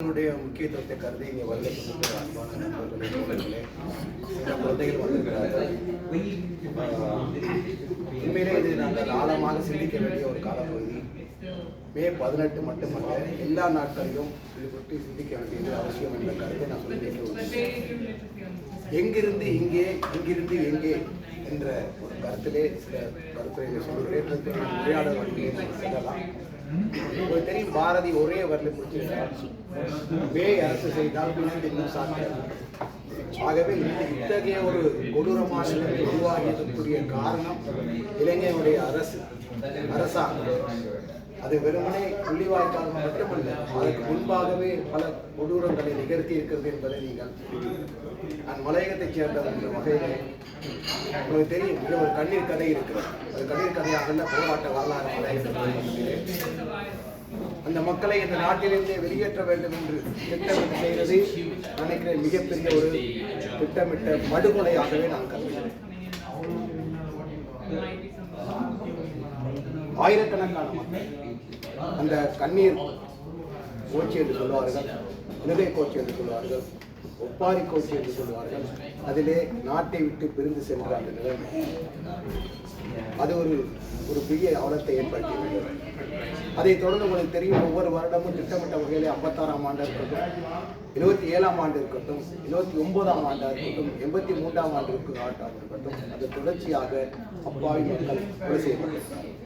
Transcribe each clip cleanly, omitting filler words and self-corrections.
முக்கியத்துவத்தை கருதி இங்கே வருகின்ற அன்பான நண்பர்களே தோழர்களே சில குழந்தைகள் வந்திருக்கிறார்கள். உண்மையிலே இது நாங்கள் ஆழமாக சிந்திக்க வேண்டிய ஒரு காலப்பகுதி. மே 18 மட்டுமல்ல, எல்லா நாட்களிலும் இது பற்றி சிந்திக்க வேண்டியது அவசியம் என்ற கருத்தை நான் சொல்லியிருக்கிறேன். எங்கிருந்து இங்கே, இங்கிருந்து எங்கே என்ற ஒரு கருத்திலே சில கருத்துரைகளை சொல்கிறேன். உரையாடல் வழியை செல்லலாம். உங்களுக்கு தெரியும், பாரதி ஒரே வரலை பிடிச்சிருந்தார், வே அரசு செய்தால் இன்னும் சாத்தியம். ஆகவே இத்தகைய ஒரு கொடூரமான நிலைமை உருவாகியதற்குரிய காரணம் இளைஞனுடைய அரசாங்கம். அது வெறுமனே புள்ளிவாய்க்கால் மட்டுமல்ல, அதற்கு முன்பாகவே பல கொடூரங்களை நிகழ்த்தி இருக்கிறது என்பதை நீங்கள் நான் மலையகத்தைச் சேர்ந்தவர் என்ற வகையில் உங்களுக்கு தெரியும், மிக ஒரு கண்ணீர் கதை இருக்கிறது. அது கண்ணீர் கதையாக போராட்ட வரலாறு மலையகத்தில் அந்த மக்களை இந்த நாட்டிலிருந்தே வெளியேற்ற வேண்டும் என்று திட்டமிட்டு செய்வது நினைக்கிறேன் மிகப்பெரிய ஒரு திட்டமிட்ட படுகொலையாகவே நான் கருதுகிறேன். ஆயிரக்கணக்கான மக்கள் அந்த கண்ணீர் கோச்சி என்று சொல்வார்கள், இலங்கை கோச்சி என்று சொல்வார்கள், ஒப்பாரி கோச்சி என்று சொல்வார்கள். அதிலே நாட்டை விட்டு பிரிந்து சென்ற அந்த நிலைமை அது ஒரு பெரிய அவலத்தை ஏற்படுத்தியது. அதை தொடர்ந்து உங்களுக்கு தெரியும், ஒவ்வொரு வருடமும் திட்டமிட்ட வகையிலே 56ஆம் ஆண்டு இருக்கட்டும், 77ஆம் ஆண்டு இருக்கட்டும், 79ஆம் ஆண்டாக இருக்கட்டும், 83ஆம் ஆண்டு இருக்கட்டும், அது தொடர்ச்சியாக அப்பாவி மக்கள் கொலை செய்யப்பட்டிருக்கிறார்கள்.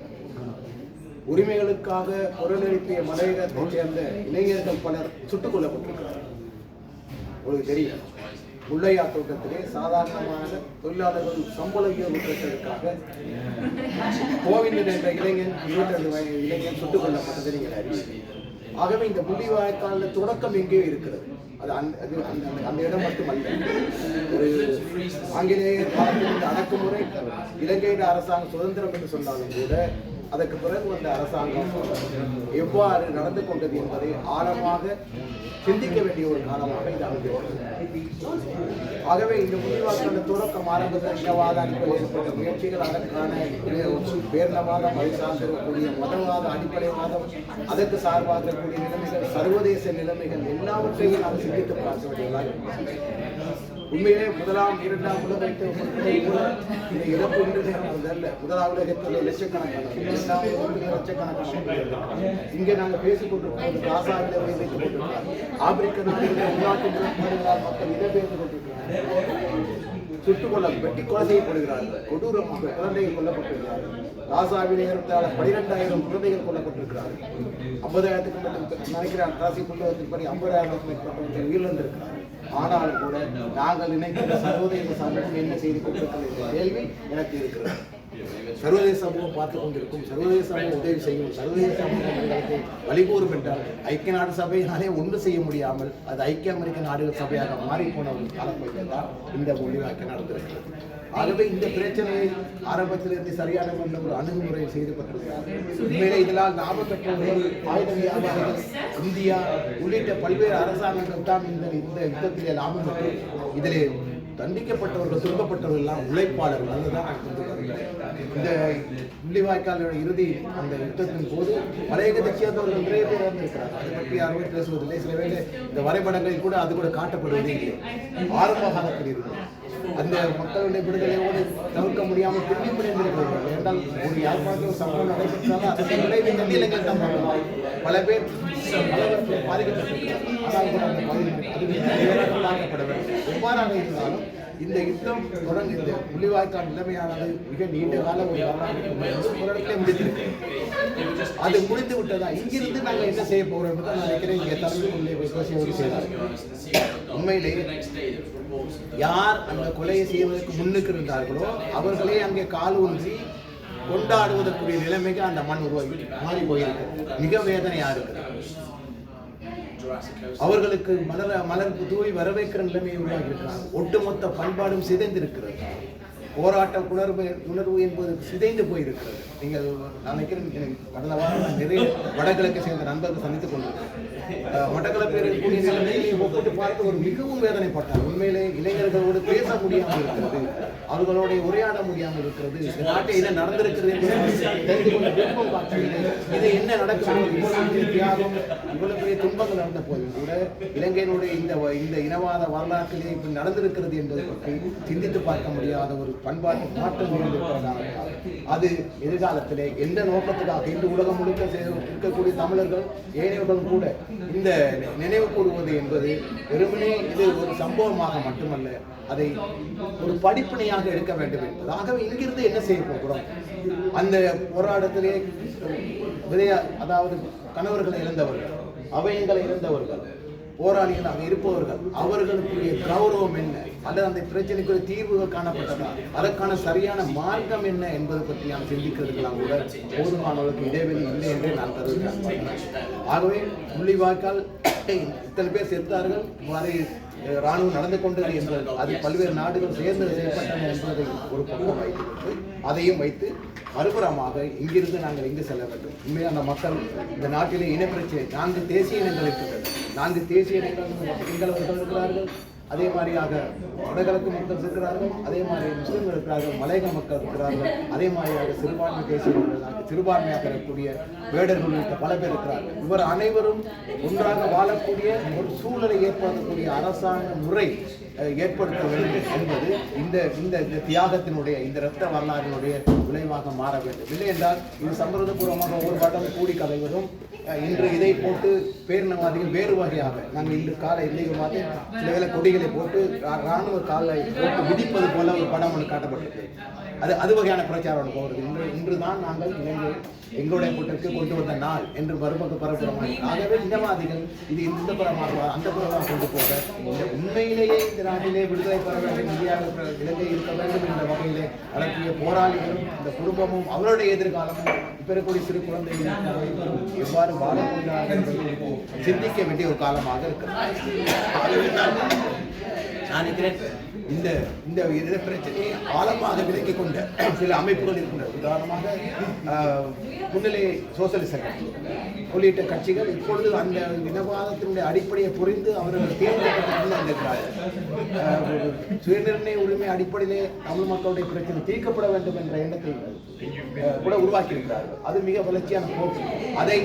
உரிமைகளுக்காக குரல் எழுப்பிய மலையகத்தைச் சேர்ந்த இளைஞர்கள் பலர் சுட்டுக் கொல்லப்பட்டிருக்கிறார்கள். உங்களுக்கு தெரியும், முல்லையா தோட்டத்திலே சாதாரணமான தொழிலாளர்கள் சம்பள உயர்வு பெற்றதற்காக கோவிந்தன் என்ற இளைஞன் 22 வயது இளைஞன் சுட்டுக் கொல்லப்பட்டதை நீங்கள் அறிவீர்கள். ஆகவே இந்த முள்ளிவாய்க்கால தொடக்கம் எங்கேயோ இருக்கிறது. அது அந்த இடம் மட்டுமல்ல, ஒரு ஆங்கிலேயர் காலத்தில் அடக்குமுறை இலங்கையின் அரசாங்கம் சுதந்திரம் என்று சொன்னாலும் கூட அதற்கு பிறகு வந்த அரசாங்கம் எவ்வாறு நடந்து கொண்டது என்பதை ஆழமாக சிந்திக்க வேண்டிய ஒரு காலமாக இது அமைந்துள்ளது. ஆகவே இந்த முள்ளிவாய்க்கால தொடக்கம் ஆரம்பத்தில் இனவாத அடிப்படையில்பட்ட முயற்சிகள், அதற்கான பேரினவாதம், அதை சார்ந்திருக்கக்கூடிய மதவாத அடிப்படைவாதம், அதற்கு சார்பாக இருக்கக்கூடிய நிலைமைகள், சர்வதேச நிலைமைகள் எல்லாவற்றையும் நாம் சிந்தித்து பார்க்க வேண்டியதாக. உண்மையிலே முதலாம் இரண்டாம் உலக இந்த இழப்பு அல்ல. முதலாம் உலகத்தில் லட்சக்கணக்கான, இரண்டாம் உலகத்தில் லட்சக்கணக்கான இங்கே நாங்கள் பேசிக் கொண்டிருக்கிறோம். காசாவிலே வைத்துக் கொண்டிருக்கிறார். ஆப்பிரிக்க நாடுகளில் உள்நாட்டு முறைப்பாடுகளால் மக்கள் இடம்பெயர்ந்து கொண்டிருக்கிறார்கள். சுட்டுக்கொள்ள வெட்டி கொலை செய்யப்படுகிறார்கள். கொடூரமாக குழந்தைகள் கொல்லப்பட்டிருக்கிறார்கள். காசாவிலே ஏறத்தாழ 12,000 குழந்தைகள் கொல்லப்பட்டிருக்கிறார்கள். 50,000 நினைக்கிறார் ராசி புள்ளவத்தின்படி 50,000 மேற்பட்டவர்கள் உயிரிழந்திருக்கிறார்கள். ஆனாலும் கூட நாங்கள் நினைக்கிற சர்வதேச சமூகம் என்ன செய்து கொண்டிருக்கிறது என்ற கேள்வி எனக்கு இருக்கிறது. சர்வதேச சமூகம் பார்த்துக் கொண்டிருக்கும், சர்வதேச சமூகம் உதவி செய்யும், சர்வதேச சமூகம் வழிகூறும் என்றால் ஐக்கிய நாடு சபையினாலே ஒன்று செய்ய முடியாமல் அது ஐக்கிய அமெரிக்க நாடுகள் சபையாக மாறிப்போன ஒரு காலப்பகுதியில் தான் இந்த முள்ளிவாய்க்கால் நடந்திருக்கிறது. ஆகவே இந்த பிரச்சனையை ஆரம்பத்திலிருந்து சரியான ஒரு அணுகுமுறையை செய்துபட்டிருக்கிறார்கள். உண்மையிலே இதனால் லாபம் பெற்றவர்கள் ஆயுத வியாபாரிகள், இந்தியா உள்ளிட்ட பல்வேறு அரசாங்கங்கள் தான் இந்த யுத்தத்திலே லாபம் பெற்று இதிலே தண்டிக்கப்பட்டவர்கள், துன்பப்பட்டவர்கள் எல்லாம் உழைப்பாளர்கள். அதுதான் இந்த முள்ளிவாய்க்காலோட இறுதி அந்த யுத்தத்தின் போது மலையகத்தைச் சேர்ந்தவர்கள் நிறைய பேர் வந்திருக்கிறார்கள். அதை பற்றி யாருமே பேசுவதில்லை. சில வேளை இந்த வரைபடங்களில் கூட அது கூட காட்டப்படுவதே இல்லை. ஆரம்ப காலத்தில் இருந்தது அந்த மக்களுடைய விடுதலையோடு தவிர்க்க முடியாமல் திரும்பி பிடிந்திருக்கிறார்கள். என்றால் ஒரு யாழ்ப்பாணத்தில் சம்பவம் நடைபெற்றாலும் அதற்கு விளைவை தண்ணீர்கள் தான் பார்க்கலாம். பல பேர் பாதிக்கப்பட்டிருக்கிறார்கள். ஆனால் கூட அந்த பகுதியில் தாக்கப்பட வேண்டும். எவ்வாறாக இருந்தாலும் இந்த யுத்தம் தொடர்ந்து இந்த முள்ளிவாய்க்கால் நிலைமையானது மிக நீண்ட கால ஒரு இடத்திலே முடித்திருக்கிறது. அது முடிந்து விட்டதா, இங்கிருந்து நாங்கள் என்ன செய்ய போகிறோம் என்று நான் நினைக்கிறேன். இங்கே தலைமையிலே பேசுவது செய்தார்கள். உண்மையிலே யார் அந்த கொலையை செய்வதற்கு முன்னுக்கு இருந்தார்களோ அவர்களே அங்கே கால் ஊன்றி கொண்டாடுவதற்குரிய நிலைமைக்கு அந்த மண் உருவாகி மாறி போயிருக்கிறது. மிக வேதனையா இருக்கிறது. அவர்களுக்கு மலருக்கு தூவி வரவேற்கிற நிலைமையை உருவாகி இருக்கிறார். ஒட்டுமொத்த பண்பாடும் சிதைந்திருக்கிறது. போராட்ட உணர்வு என்பது சிதைந்து போயிருக்கிறது. நீங்கள் நினைக்கிறேன், கடந்த வாரம் நிறைய வடகிழக்கை சேர்ந்த நண்பர்கள் சந்தித்துக் கொண்டிருக்கிறேன். மட்டக்களப்பில் இருக்கக்கூடிய நிலைமையை ஒப்பிட்டு பார்த்து ஒரு மிகவும் வேதனைப்பட்டார். உண்மையிலே இளைஞர்களோடு பேச முடியாமல் இருக்கிறது, அவர்களோட உரையாட முடியாமல் இருக்கிறது, இந்த நாட்டை என்ன நடந்திருக்கிறது என்று தெரிந்து கொள்ள விருப்பம் காட்டவில்லை. இது என்ன நடக்கிறது, இவ்வளவு தியாகம், இவ்வளவு பெரிய துன்பங்கள் நடந்த போதும் கூட இலங்கையினுடைய இந்த இனவாத வரலாற்றிலே இப்படி நடந்திருக்கிறது என்பதை பற்றி சிந்தித்து பார்க்க முடியாத ஒரு பண்பாட்டு மாற்றம் இருந்திருக்கிறதால் அது எதிர்காலத்திலே எந்த நோக்கத்துக்காக இன்று உலகம் முழுக்க இருக்கக்கூடிய தமிழர்கள் ஏனையவர்களும் கூட இந்த நினைவு கூறுவது என்பது வெறுமனே இது ஒரு சம்பவமாக மட்டுமல்ல, அதை ஒரு படிப்பினையாக எடுக்க வேண்டும் என்பது. ஆகவே இங்கிருந்து என்ன செய்ய போகிறோம்? அந்த போராட்டத்திலே அதாவது கணவர்களை இழந்தவர்கள், அவயங்களை இழந்தவர்கள், போராளிகளாக இருப்பவர்கள், அவர்களுக்குரிய கௌரவம் என்ன, அல்லது அந்த பிரச்சனைக்கு ஒரு தீர்வுகள் காணப்பட்டதா, அதற்கான சரியான மார்க்கம் என்ன என்பதை பற்றி நான் சிந்திக்கிறதுக்கெல்லாம் கூட போதுமானவர்களுக்கு இடைவெளி இல்லை என்றே நான் கருதுகிறேன். ஆகவே முள்ளிவாய்க்கால் இத்தனை பேர் செத்தார்கள், இவ்வாறு இராணுவம் நடந்து கொண்டது என்பது அது பல்வேறு நாடுகள் சேர்ந்து செயல்பட்டன என்பதை ஒரு பக்கம் வைத்துவிட்டு அதையும் வைத்து மறுபுறமாக இங்கிருந்து நாங்கள் எங்கு செல்ல வேண்டும்? உண்மையாக அந்த மக்கள் இந்த நாட்டிலே இனப்பிரச்சனை 4 தேசிய இனங்கள் இருக்கின்றன. 4 தேசிய இனங்கள் சிங்களவர்கள் இருக்கிறார்கள், அதே மாதிரியாக வடகிழக்கு மக்கள் இருக்கிறார்கள், அதே மாதிரி முஸ்லிம்கள் இருக்கிறார்கள், மலையக மக்கள் இருக்கிறார்கள், அதே மாதிரியாக சிறுபான்மை தேசியர்கள், சிறுபான்மையாக இருக்கக்கூடிய வேடர்கள் உள்ளிட்ட பல பேர் இருக்கிறார்கள். இவர் அனைவரும் ஒன்றாக வாழக்கூடிய ஒரு சூழலை ஏற்படுத்தக்கூடிய அரசாங்க முறை ஏற்படுத்த வேண்டும் என்பது இந்த தியாகத்தினுடைய இந்த இரத்த வரலாறினுடைய விளைவாக மாற வேண்டும். இல்லை என்றால் இது சம்பிரதபூர்வமாக ஒவ்வொரு பாட்டம் கூடி கதைவதும் இன்று இதை போட்டு பேரினவாதிகள் வேறு வகையாக நாங்கள் இன்று காலை இல்லைங்க பார்த்து சில வேலை கொடிகளை போட்டு இராணுவ காலை போட்டு விதிப்பது போல ஒரு படம் ஒன்று காட்டப்பட்டிருக்கு. அது வகையான பிரச்சாரம் போகிறது. இன்றுதான் நாங்கள் இலங்கை எங்களுடைய கூட்டத்திற்கு கொண்டு வந்த நாள் என்று மறுபக்க பரப்புறமாக. ஆகவே இனவாதிகள் இது இந்த புறமாக அந்த புறமாக கொண்டு போக இந்த உண்மையிலேயே இந்த நாட்டிலே விடுதலை பெற வேண்டும், இந்தியாவில் இலங்கை இருக்க வேண்டும் என்ற வகையிலே நடத்திய போராளிகளும் இந்த குடும்பமும் அவருடைய எதிர்காலமும் இப்ப இருக்கக்கூடிய சிறு குழந்தைகளும் எவ்வாறு வாழப்போகிறார்கள் என்பதை சிந்திக்க வேண்டிய ஒரு காலமாக இருக்கிறது. நான் நினைக்கிறேன் இந்த பிரச்சனையை ஆழமாக விலக்கிக் கொண்ட சில அமைப்புகள் இருக்கின்றன. உதாரணமாக முன்னிலை சோசியலிச கட்சி உள்ளிட்ட கட்சிகள் இப்பொழுது அந்த இனவாதத்தினுடைய அடிப்படையை புரிந்து அவர்கள் தேர்ந்தெடுக்கப்பட்டு வந்திருக்கிறார்கள். சுயநிர்ணய உரிமை அடிப்படையிலே தமிழ் மக்களுடைய பிரச்சனை தீர்க்கப்பட வேண்டும் என்ற எண்ணத்தை கூட உருவாக்கியிருக்கிறார்கள். அது மிக வளர்ச்சியான போக்கு. அதை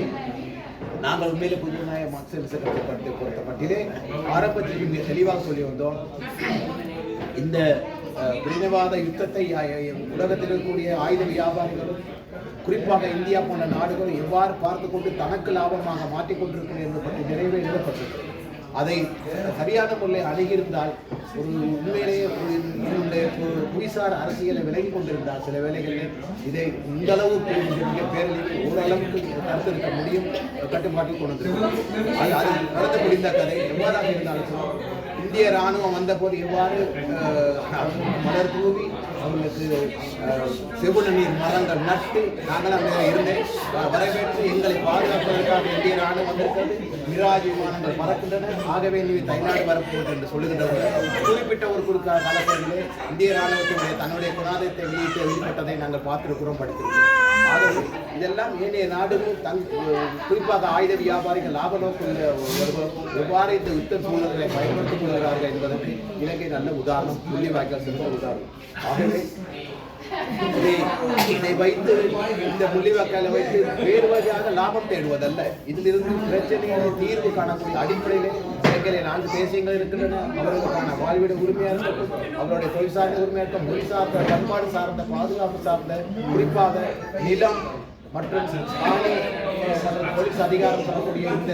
நாங்கள் உண்மையிலே புதிய மார்க்சிச கட்சி பொறுத்த மட்டிலே ஆரம்பத்தில் மிக தெளிவாக சொல்லி வந்தோம். இந்த பிரிவினைவாத யுத்தத்தை உலகத்தில் இருக்கக்கூடிய ஆயுத வியாபாரிகளும் குறிப்பாக இந்தியா போன்ற நாடுகளும் எவ்வாறு பார்த்து கொண்டு தனக்கு லாபமாக மாற்றிக்கொண்டிருக்கிறது என்பது பற்றி நிறைவே எழுதப்பட்டிருக்கிறது. அதை சரியான முறையில் அணுகியிருந்தால் ஒரு உண்மையிலேயே என்னுடைய புவிசார் அரசியலை விலகி கொண்டிருந்தால் சில வேளைகளில் இதை இந்த அளவுக்கு மிக பேரழிவு ஓரளவுக்கு கருத்து இருக்க முடியும், கட்டுப்பாட்டில் கொண்டு வந்திருக்கும். அது நடந்து முடிந்த கதை எவ்வாறாக இருந்தாலும் இந்திய இராணுவம் வந்த போது எவ்வாறு மலர் தூவி அவர்களுக்கு செகுண நீர் மரங்கள் நட்டு நாங்கள் அங்கே இருந்தேன் வரவேற்று எங்களை பாதுகாப்பதற்காக இந்திய இராணுவம் வந்திருக்கிறது. மிராஜ் விமானங்கள் பறக்கின்றன, ஆகவே நீ தைநாடு வரப்போகுது என்று சொல்லுகின்றவர்கள் குறிப்பிட்ட ஒரு குறுக்கால காலப்பகுதியிலே இந்திய இராணுவத்தினுடைய தன்னுடைய குணாதத்தை வெளியிட்டதை நாங்கள் பார்த்திருக்கிறோம், படித்திருக்கிறோம். ஆகவே இதெல்லாம் ஏனைய நாடுகள் குறிப்பாக ஆயுத வியாபாரிகள் லாப நோக்கில் எவ்வாறு இந்த யுத்த சூழல்களை பயன்படுத்திக் கொள்கிறார்கள் என்பதற்கு இலங்கை நல்ல உதாரணம், முள்ளிவாய்க்கால் சிறந்த உதாரணம். ஆகவே இதை வைத்து இந்த முள்ளிவாய்க்காலை வைத்து வேறு வகையாக லாபம் தேடுவதல்ல, இதிலிருந்து பிரச்சனைகளை தீர்வு காணக்கூடிய அடிப்படையிலே இலங்கையிலே 4 தேசியங்கள் இருக்கின்றன. அவர்களுக்கான வாழ்விட உரிமையாக இருக்கட்டும், அவருடைய தொழில் சார்ந்த உரிமையாக இருக்கும், மொழி சார்ந்த, பண்பாடு சார்ந்த, பாதுகாப்பு சார்ந்த, குறிப்பாக நிலம் மற்றும் போலீஸ் அதிகாரம் சொல்லக்கூடிய இந்த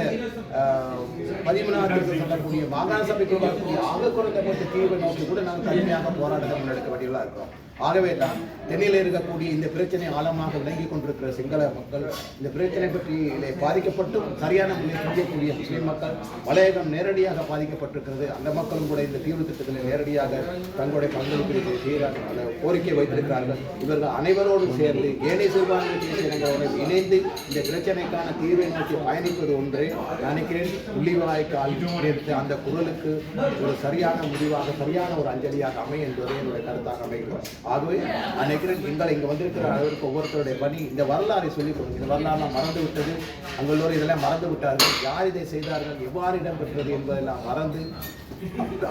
13வது சொல்லக்கூடிய மாகாண சபைக்கு வரக்கூடிய ஆக குறைந்தபட்ச தீர்வை நோக்கி கூட நாங்கள் கடுமையாக போராட்டத்தை முன்னெடுக்க வேண்டியதாக இருக்கிறோம். ஆகவே தான் தென்னையில் இருக்கக்கூடிய இந்த பிரச்சனை ஆழமாக விளங்கி கொண்டிருக்கிற சிங்கள மக்கள் இந்த பிரச்சனை பற்றி பாதிக்கப்பட்டும் சரியான முறையில் சிந்திக்கக்கூடிய முஸ்லிம் மக்கள் மலையகம் நேரடியாக பாதிக்கப்பட்டிருக்கிறது. அந்த மக்களும் கூட இந்த தீர்வு திட்டங்களை நேரடியாக தங்களுடைய பங்களிப்பு செய்கிறார்கள், கோரிக்கை வைத்திருக்கிறார்கள். இவர்கள் அனைவரோடும் சேர்ந்து ஏனைய சிறுபான்மை தேசியங்களோடு இணைந்து இந்த பிரச்சனைக்கான தீர்வை நோக்கி பயணிப்பது ஒன்றே நினைக்கிறேன். முள்ளிவாய்க்கால் எடுத்த அந்த குரலுக்கு ஒரு சரியான முடிவாக, சரியான ஒரு அஞ்சலியாக அமையும் என்பதே என்னுடைய கருத்தாக அமைகிறது. ஆகவே நினைக்கிறேன் எங்களை இங்கே வந்திருக்கிற அளவிற்கு ஒவ்வொருத்தருடைய பணி இந்த வரலாறை சொல்லிக் கொடுங்க. இந்த வரலாறுலாம் மறந்து விட்டது, அங்களோடு இதெல்லாம் மறந்து விட்டார்கள். யார் இதை செய்தார்கள், எவ்வாறு இடம்பெற்றது என்பதெல்லாம் மறந்து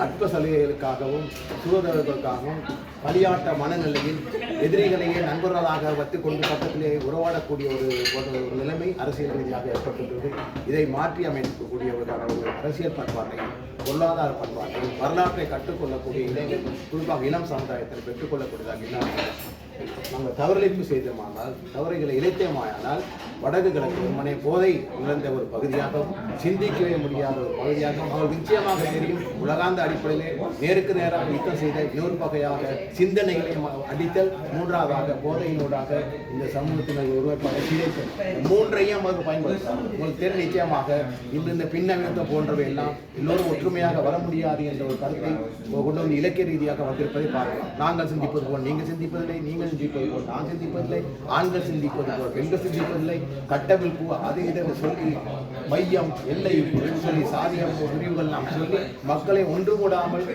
அற்ப சலுகைகளுக்காகவும் சூழல்களுக்காகவும் பலியாட்ட மனநிலையில் எதிரிகளையே நண்பர்களாக வைத்துக் கொண்டு பக்கத்திலே உறவாடக்கூடிய ஒரு நிலைமை அரசியல் ரீதியாக ஏற்பட்டுள்ளது. இதை மாற்றி அமைக்கக்கூடிய ஒரு அரசியல் பண்பாட்டையும் பொருளாதார பண்பாட்டையும் வரலாற்றை கற்றுக்கொள்ளக்கூடிய இளைஞர்கள் குறிப்பாக இளம் சமுதாயத்தில் பெற்றுக்கொள்ளக்கூடியதாக இல்லாமல் நாங்கள் தவறிழைப்பு செய்தோமானால், தவறுகளை இழைத்தோமானால் வடக்கு கிழக்கு மனை போதை இழந்த ஒரு பகுதியாகவும் சிந்திக்கவே முடியாத ஒரு பகுதியாகவும் அவர் நிச்சயமாக தெரியும். உலகாந்த அடிப்படையிலே நேருக்கு நேராக யுத்தம் செய்த இன்னொரு வகையாக சிந்தனைகளை அடித்தல், மூன்றாவதாக போதையினூடாக இந்த சமூகத்தினர் உருவாக்க சிதைத்தல், மூன்றையும் அவர் பயன்படுத்தார். உங்களுக்கு தெரியும் நிச்சயமாக இந்த பின்னமைத்த போன்றவை எல்லாம் எல்லோரும் ஒற்றுமையாக வர முடியாது என்ற ஒரு கருத்தை கொண்டு வந்து இலக்கிய ரீதியாக வந்திருப்பதை பார்க்கலாம். நாங்கள் சிந்திப்பது போல் நீங்கள் சிந்திப்பதில்லை, நீங்கள் சிந்திப்பது போல் நான் சிந்திப்பதில்லை, ஆண்கள் சிந்திப்பது போல் பெண்கள் சிந்திப்பதில்லை, கட்டமைப்பு அது இதை சொல்லி மையம் எல்லை சொல்லி சாதியம் பிரிவுகள் நாம் சொல்லி மக்களை ஒன்று கூடாமல்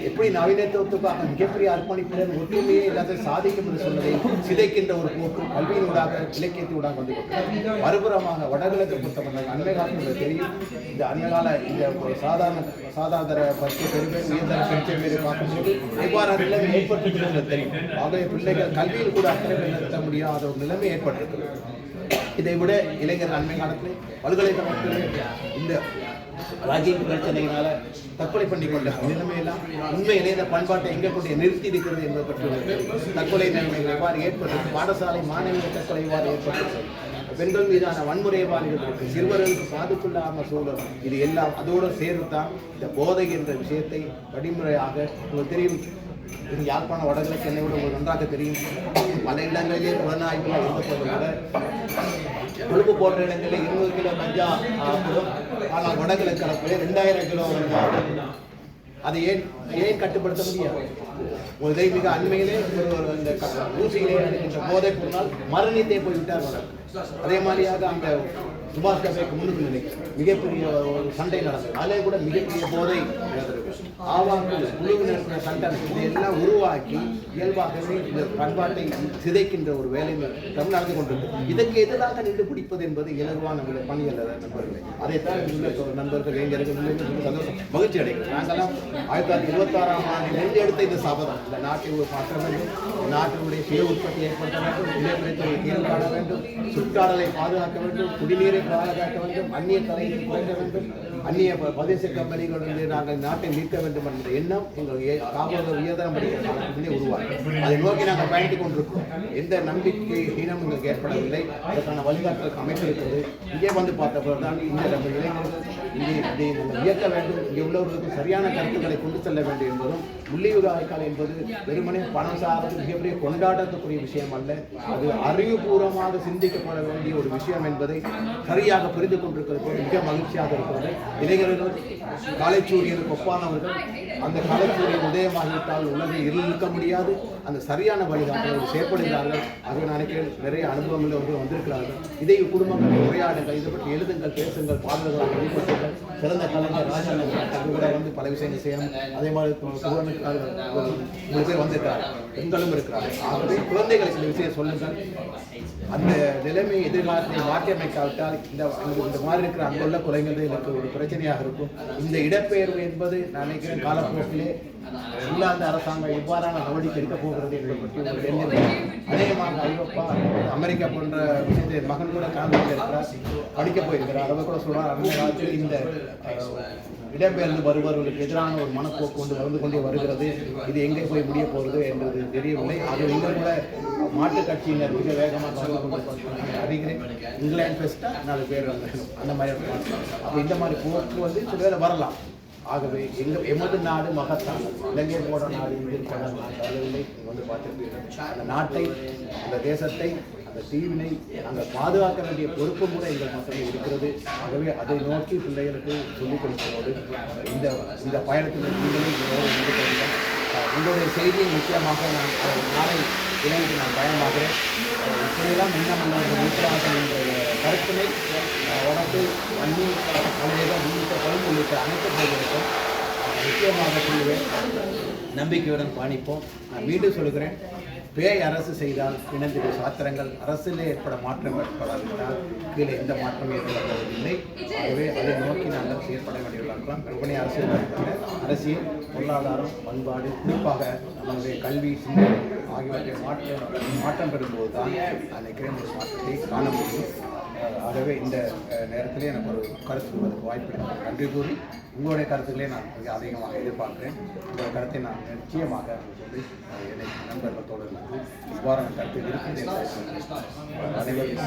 எப்படி நவீனத்துவத்துக்காக மிகப்பெரிய அர்ப்பணிப்புடன் ஒற்றுமையே இல்லாத சாதிக்கும் என்று சொன்னதை சிதைக்கின்ற ஒரு போக்கு கல்வியினூடாக இலக்கியத்தினூடாக வந்து மறுபுறமாக வடகிழக்கு பொறுத்தவரை அண்மை காலத்தில் தெரியும். இந்த அண்மைகால இந்த சாதாரண பற்றி பெருமை உயர்தர பெருமை பேரை பார்க்கும்போது எவ்வாறு நிலைமை ஏற்பட்டிருக்கிறது தெரியும். ஆகவே பிள்ளைகள் கல்வியில் கூட அக்கறை நடத்த முடியாத ஒரு நிலைமை ஏற்பட்டிருக்கிறது. இதை விட இளைஞர்கள் அண்மை காலத்தில் பல்கலைக்கழகத்தில் இந்த ராஜ்யம் பிரச்சனையினால தற்கொலை பண்ணிக்கொண்ட நிலைமையெல்லாம் உண்மையிலே இந்த பண்பாட்டை எங்கே கொண்டு நிறுத்தி இருக்கிறது என்பதை பற்றி தற்கொலை நிலைமைகள் எவ்வாறு ஏற்பட்டது, பாடசாலை மாணவிகள் தற்கொலை எவ்வாறு ஏற்பட்டது, பெண்கள் மீதான வன்முறை பாலிகளுக்கு சிறுவர்களுக்கு பாதுகாப்பு சூழல், இது எல்லாம் அதோடு சேர்த்துதான் இந்த போதை என்ற விஷயத்தை வழிமுறையாக உங்களுக்கு தெரியும். இது யாழ்ப்பாணம் வடகிழக்கு என்னை விட உங்களுக்கு நன்றாக தெரியும். பல இடங்களிலே புலனாய்வுகள் இருந்தபோது கூட கொழுப்பு போன்ற இடங்களில் 200 கிலோ கஞ்சா ஆகும். ஆனால் வடகிழக்கு கலப்பிலே 2000 கிலோ அதை ஏன் கட்டுப்படுத்த முடியாது? ஒரு மிக அண்மையிலே இந்த ஊசியிலே இருக்கின்ற போதை பொருளால் மரணித்தே போய்விட்டார். அதே மாதிரியாக அந்த சுபாஷ் கபேக்கு முன்னுக்கு நினைக்கிறேன் மிகப்பெரிய ஒரு சண்டை நடந்தது. அதிலே கூட மிகப்பெரிய போதை ஆவாக்கு குழுவினர் சண்டை இதையெல்லாம் உருவாக்கி இயல்பாகவே இந்த பண்பாட்டை சிதைக்கின்ற ஒரு வேலை நடந்து கொண்டிருக்கிறது. இதற்கு எதிராக நின்று பிடிப்பது என்பது இலகுவான பணி அல்ல நண்பர்களே. அதைத்தான் நண்பர்கள் இளைஞர்கள் சந்தோஷம் மகிழ்ச்சி அடைகிறோம். நாங்கள்லாம் 1926ஆம் ஆண்டு நெஞ்செடுத்த இந்த சபதம் இந்த நாட்டை மாற்ற வேண்டும், நாட்டினுடைய சுய உற்பத்தி ஏற்படுத்த வேண்டும், இளைஞரை தீர்வு காண வேண்டும், சுற்றாடலை பாதுகாக்க வேண்டும், குடிநீரை பாதுகாக்க வேண்டும், அந்நிய தலையை குறைக்க வேண்டும், அந்நிய பிரதேச கம்பெனிகளிலிருந்து நாங்கள் நாட்டை மீட்க வேண்டும் என்ற எண்ணம் எங்கள் காவலர் உயர்தரம் படிக்கிற காலத்திலே உருவாகும். அதை நோக்கி நாங்கள் பயணித்துக் கொண்டிருக்கிறோம். எந்த நம்பிக்கை ஹீனம் எங்களுக்கு ஏற்படவில்லை. அதற்கான வழிகாட்டல் அமைத்திருக்கிறது. இங்கே வந்து பார்த்தபோது தான் இந்த நம்ம இளைஞர்கள் இதை நம்ம இயக்க வேண்டும், இங்கே உள்ளவர்களுக்கு சரியான கருத்துக்களை கொண்டு செல்ல வேண்டும் என்பதும் உள்ளியூர் ஆய்க்கால் என்பது வெறுமனே பணம் சார்ந்து மிகப்பெரிய கொண்டாடக்கூடிய விஷயம் அல்ல. அது அறிவுபூர்வமாக சிந்திக்கப்பட வேண்டிய ஒரு விஷயம் என்பதை சரியாக புரிந்து கொண்டிருக்கிறது மிக மகிழ்ச்சியாக இருக்கிறது. இளைஞர்கள் காலைச்சூரியனுக்கு ஒப்பானவர்கள். அந்த காலைச்சூரியன் உதயமாகிவிட்டால் உலகில் இருக்க முடியாது. அந்த சரியான வழிகாட்டல் செயற்படுகிறார்கள். ஆகவே நினைக்கிறேன் நிறைய அனுபவம் உள்ளவர்கள் வந்திருக்கிறார்கள். இதை குடும்பங்கள் உரையாடுங்கள், இதை பற்றி எழுதுங்கள், பேசுங்கள், பாடல்களாக வெளிப்படுத்துங்கள். சிறந்த கலைஞர் ராஜாங்க கூட வந்து பல விஷயங்கள் செய்யணும். அதே மாதிரி உங்களுக்கு பேர் வந்திருக்கிறார்கள், பெண்களும் இருக்கிறார்கள். ஆகவே குழந்தைகளை சில விஷயம் சொல்லுங்கள். அந்த நிலைமை எதிர்காலத்தை மாற்றியமைக்காவிட்டால் இந்த மாதிரி இருக்கிற அங்குள்ள குறைகள் எனக்கு ஒரு பிரச்சனையாக இருக்கும். இந்த இடப்பெயர்வு என்பது நான் நினைக்கிறேன் காலப்போக்கிலே இங்கிலாந்து அரசாங்கம் எவ்வாறான நடவடிக்கை எடுக்க போகிறது என்பதை பற்றி அநேகமாக ஐரோப்பா, அமெரிக்கா போன்ற விஷயத்தை மகன் கூட காரணமாக இருக்கிறார், படிக்க போயிருக்கிறார். அவர் கூட சொல்றார் அந்த காலத்தில் இந்த இடம்பெயர்ந்து வருபவர்களுக்கு எதிரான ஒரு மனப்போக்கு வந்து கொண்டே வருகிறது. இது எங்கே போய் முடிய போகிறது என்பது தெரியவில்லை. அது இங்கே கூட மாட்டுக் கட்சியினர் மிக வேகமாக அறிகிறேன். இங்கிலாந்து பெஸ்டா 4 பேர் அந்த மாதிரி அப்போ இந்த மாதிரி போக்கு வந்து சில பேர் வரலாம். ஆகவே எமது நாடு மகத்தான இலங்கை போட நாடு இந்திய போட நாடு வந்து பார்த்துருப்பீர்கள். அந்த நாட்டை, அந்த தேசத்தை, அந்த தீவினை அங்கே பாதுகாக்க வேண்டிய பொறுப்பு கூட எங்கள் மக்களில் இருக்கிறது. ஆகவே அதை நோக்கி பிள்ளைகளுக்கு சொல்லிக் கொடுப்பதோடு இந்த பயணத்தில் உங்களுடைய செய்தியை நிச்சயமாக நான் நாளை இணைந்து நான் பயமாகிறேன். இப்படியெல்லாம் இன்னமுள்ள நூற்றாண்டு என்ற கருத்தினை வடக்கு அன்னி கலைஞர்கள் உள்ளிட்ட பலன் உள்ளிட்ட அனைத்து போர்களுக்கும் நிச்சயமாக சொல்லுவேன். நம்பிக்கையுடன் பயணிப்போம். நான் மீண்டும் சொல்கிறேன், பேய் அரசு செய்தால் இணைந்திரு சாத்திரங்கள் அரசிலே ஏற்பட மாற்றம் ஏற்படாவிட்டால் கீழே எந்த மாற்றமும் ஏற்படுவதில்லை. ஆகவே அதை நோக்கி நாங்கள் செயற்பட வேண்டியுள்ளோம். கற்பனை அரசியல், பொருளாதாரம், பண்பாடு, குறிப்பாக நம்முடைய கல்வி, சிந்தனை ஆகியவற்றை மாற்றம் பெறும்போது தான் அன்றைக்கு மாற்றத்தை காண முடியும். ஆகவே இந்த நேரத்திலே எனக்கு ஒரு கருத்து சொல்வதற்கு வாய்ப்பு இருக்கிறது. நன்றி கூறி உங்களுடைய கருத்துக்களே நான் மிக அதிகமாக எதிர்பார்க்கிறேன். உங்களுடைய கருத்தை நான் நிச்சயமாக சொல்லி என்னை நண்பர்கள் தோழர்களுக்கு இவ்வாறான கருத்து இருக்கிறது. அனைவரும்